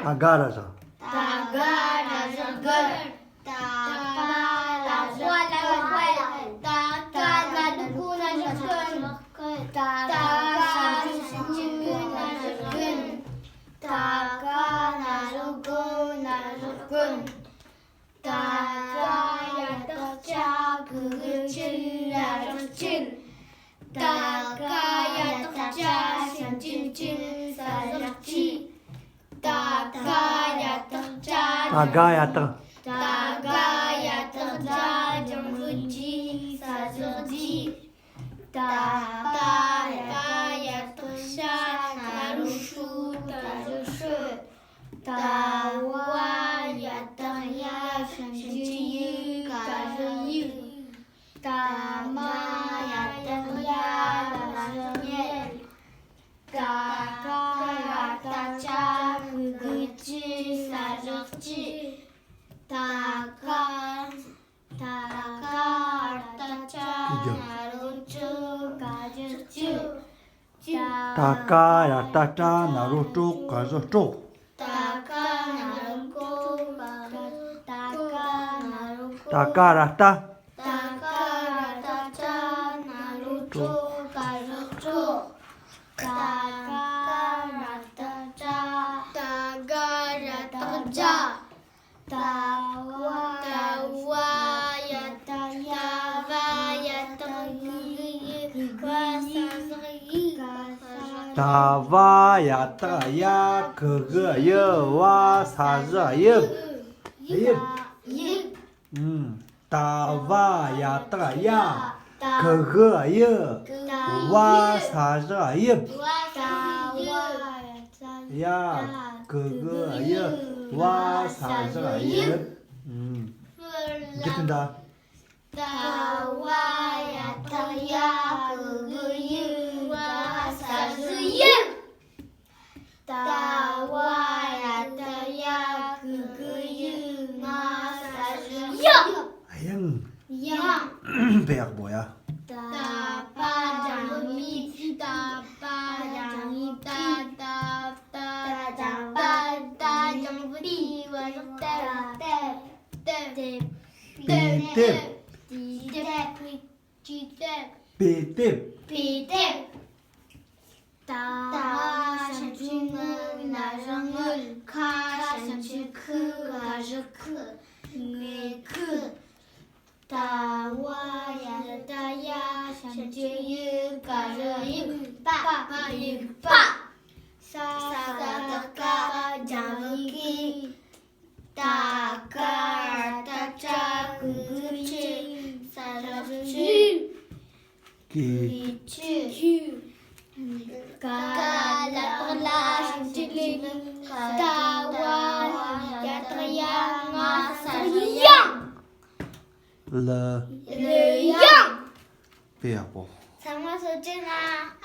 아가라서 다가라서 걸 다가라서 왈 다가가 누구나서 근 다가사주나서 근 다가나서 근 다가야 떡자 그을 칠나서 칠 다가야 떡자 신칠칠 사석치 다가야 떡자 아가야따 다가야 떡자 정수지 사석지 다가야 떡자 나루수 다루수 다와야 떡야 신칠유 가르유 다마야 떡야 나성예 다가야 떡자 그치 사적지 다가 떡자 나루쭈 가주쭈 다가야따 나루쭈 가서쭈 다가 나루고 다가 나루고 다가라따 다가라따자 나루쭈 가루쭈 다가라따자 다가라따자 다와야따야 그거여 사저여 다와야따야 그거여 사저여 야 그거여 사저여 이겼다 다와야따야 그거여 사저여 다와야따야 그거여 사저여 아영 배약 뭐야 다바장이 다바장이 다다다장부리 와줬다 비텝 비텝 다산주는 나성을 카산주 가르크 그 다와야다야 산주유 가르유 빠빠유빠 사다가 장기 다가다자 그치 사라지 기치 가라라 산주는 다와야다야 마사리야 르 르양 배약 뭐 상마소진아